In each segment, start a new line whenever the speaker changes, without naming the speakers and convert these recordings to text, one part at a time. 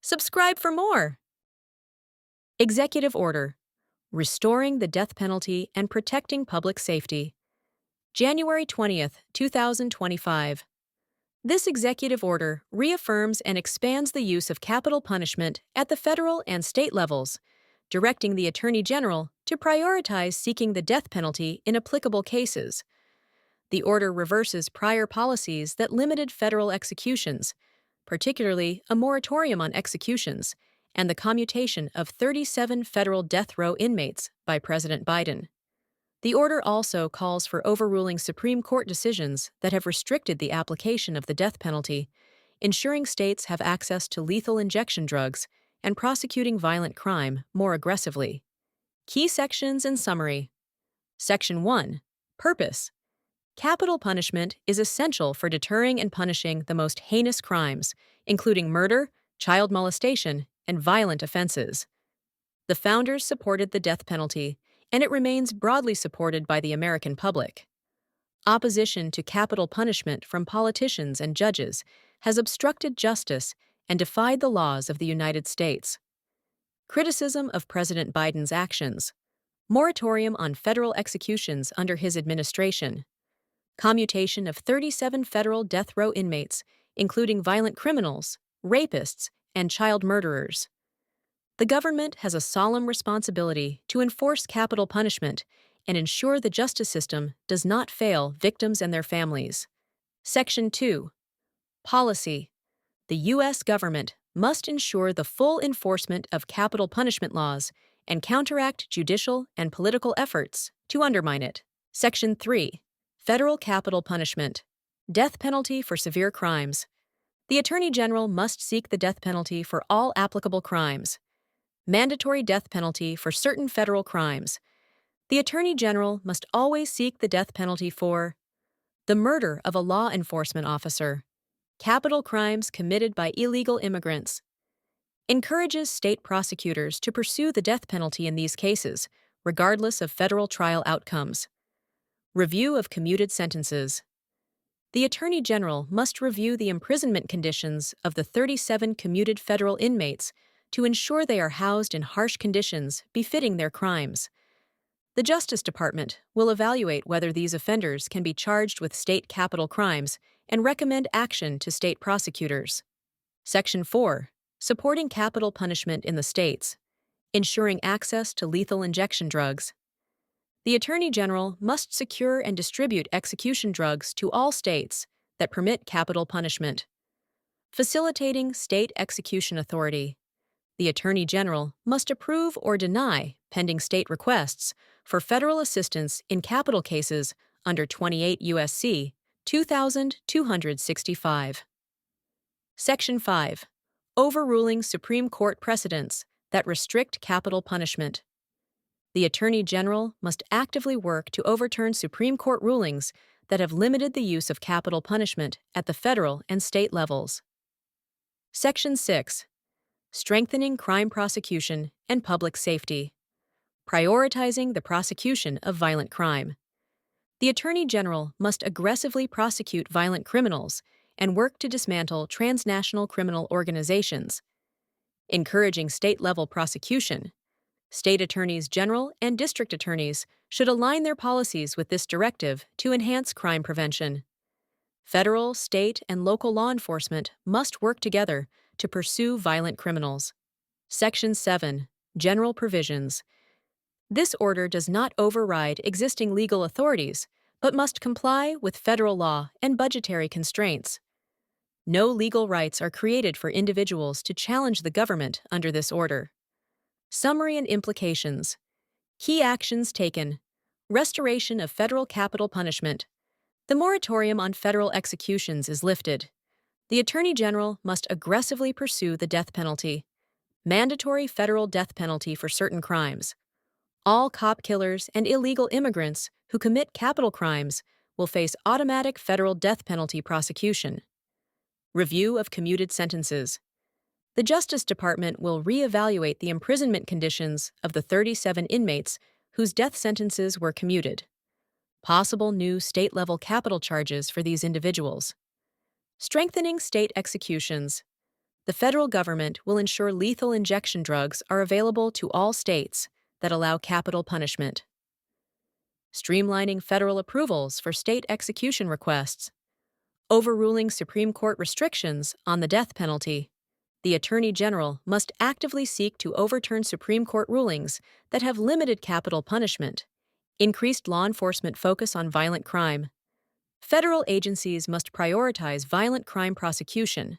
Subscribe for more. Executive Order: Restoring the Death Penalty and Protecting Public Safety. January 20th, 2025. This executive order reaffirms and expands the use of capital punishment at the federal and state levels, directing the Attorney General to prioritize seeking the death penalty in applicable cases. The order reverses prior policies that limited federal executions, particularly a moratorium on executions and the commutation of 37 federal death row inmates by President Biden. The order also calls for overruling Supreme Court decisions that have restricted the application of the death penalty, ensuring states have access to lethal injection drugs, and prosecuting violent crime more aggressively. Key sections and summary. Section 1. Purpose. Capital punishment is essential for deterring and punishing the most heinous crimes, including murder, child molestation, and violent offenses. The founders supported the death penalty, and it remains broadly supported by the American public. Opposition to capital punishment from politicians and judges has obstructed justice and defied the laws of the United States. Criticism of President Biden's actions. Moratorium on federal executions under his administration. Commutation of 37 federal death row inmates, including violent criminals, rapists, and child murderers. The government has a solemn responsibility to enforce capital punishment and ensure the justice system does not fail victims and their families. Section 2. Policy. The U.S. government must ensure the full enforcement of capital punishment laws and counteract judicial and political efforts to undermine it. Section 3. Federal capital punishment. Death penalty for severe crimes. The Attorney General must seek the death penalty for all applicable crimes. Mandatory death penalty for certain federal crimes. The Attorney General must always seek the death penalty for the murder of a law enforcement officer, capital crimes committed by illegal immigrants. Encourages state prosecutors to pursue the death penalty in these cases, regardless of federal trial outcomes. Review of commuted sentences. The Attorney General must review the imprisonment conditions of the 37 commuted federal inmates to ensure they are housed in harsh conditions befitting their crimes. The Justice Department will evaluate whether these offenders can be charged with state capital crimes and recommend action to state prosecutors. Section 4. Supporting capital punishment in the states. Ensuring access to lethal injection drugs. The Attorney General must secure and distribute execution drugs to all states that permit capital punishment. Facilitating state execution authority. The Attorney General must approve or deny pending state requests for federal assistance in capital cases under 28 U.S.C. 2265. Section 5. Overruling Supreme Court precedents that restrict capital punishment. The Attorney General must actively work to overturn Supreme Court rulings that have limited the use of capital punishment at the federal and state levels. Section 6. Strengthening crime prosecution and public safety. Prioritizing the prosecution of violent crime. The Attorney General must aggressively prosecute violent criminals and work to dismantle transnational criminal organizations. Encouraging state-level prosecution. State attorneys general and district attorneys should align their policies with this directive to enhance crime prevention. Federal, state, and local law enforcement must work together to pursue violent criminals. Section 7. General provisions. This order does not override existing legal authorities, but must comply with federal law and budgetary constraints. No legal rights are created for individuals to challenge the government under this order. Summary and implications. Key actions taken. Restoration of federal capital punishment. The moratorium on federal executions is lifted. The Attorney General must aggressively pursue the death penalty. Mandatory federal death penalty for certain crimes. All cop killers and illegal immigrants who commit capital crimes will face automatic federal death penalty prosecution. Review of commuted sentences. The Justice Department will reevaluate the imprisonment conditions of the 37 inmates whose death sentences were commuted. Possible new state-level capital charges for these individuals. Strengthening state executions. The federal government will ensure lethal injection drugs are available to all states that allow capital punishment. Streamlining federal approvals for state execution requests. Overruling Supreme Court restrictions on the death penalty. The Attorney General must actively seek to overturn Supreme Court rulings that have limited capital punishment. Increased law enforcement focus on violent crime. Federal agencies must prioritize violent crime prosecution.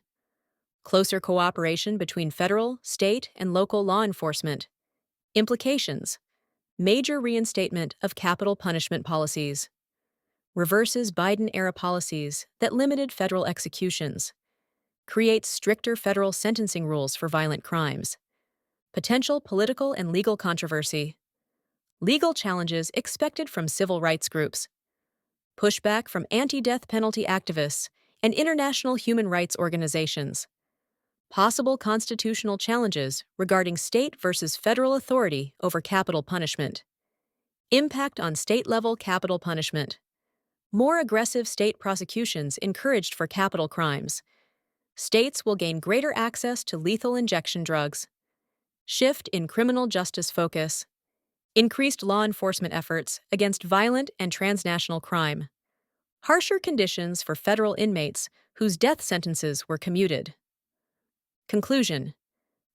Closer cooperation between federal, state, and local law enforcement. Implications: major reinstatement of capital punishment policies. Reverses Biden-era policies that limited federal executions. Creates stricter federal sentencing rules for violent crimes. Potential political and legal controversy. Legal challenges expected from civil rights groups. Pushback from anti-death penalty activists and international human rights organizations. Possible constitutional challenges regarding state versus federal authority over capital punishment. Impact on state-level capital punishment. More aggressive state prosecutions encouraged for capital crimes. States will gain greater access to lethal injection drugs. Shift in criminal justice focus. Increased law enforcement efforts against violent and transnational crime. Harsher conditions for federal inmates whose death sentences were commuted. Conclusion: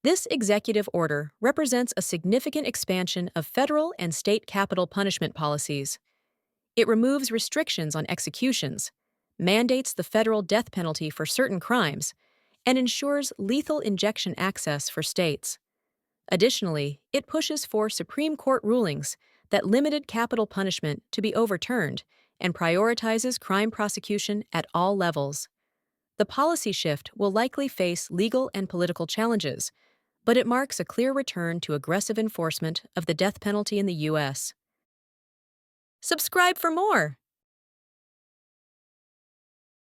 this executive order represents a significant expansion of federal and state capital punishment policies. It removes restrictions on executions, mandates the federal death penalty for certain crimes, and ensures lethal injection access for states. Additionally, it pushes for Supreme Court rulings that limited capital punishment to be overturned and prioritizes crime prosecution at all levels. The policy shift will likely face legal and political challenges, but it marks a clear return to aggressive enforcement of the death penalty in the U.S. Subscribe for more!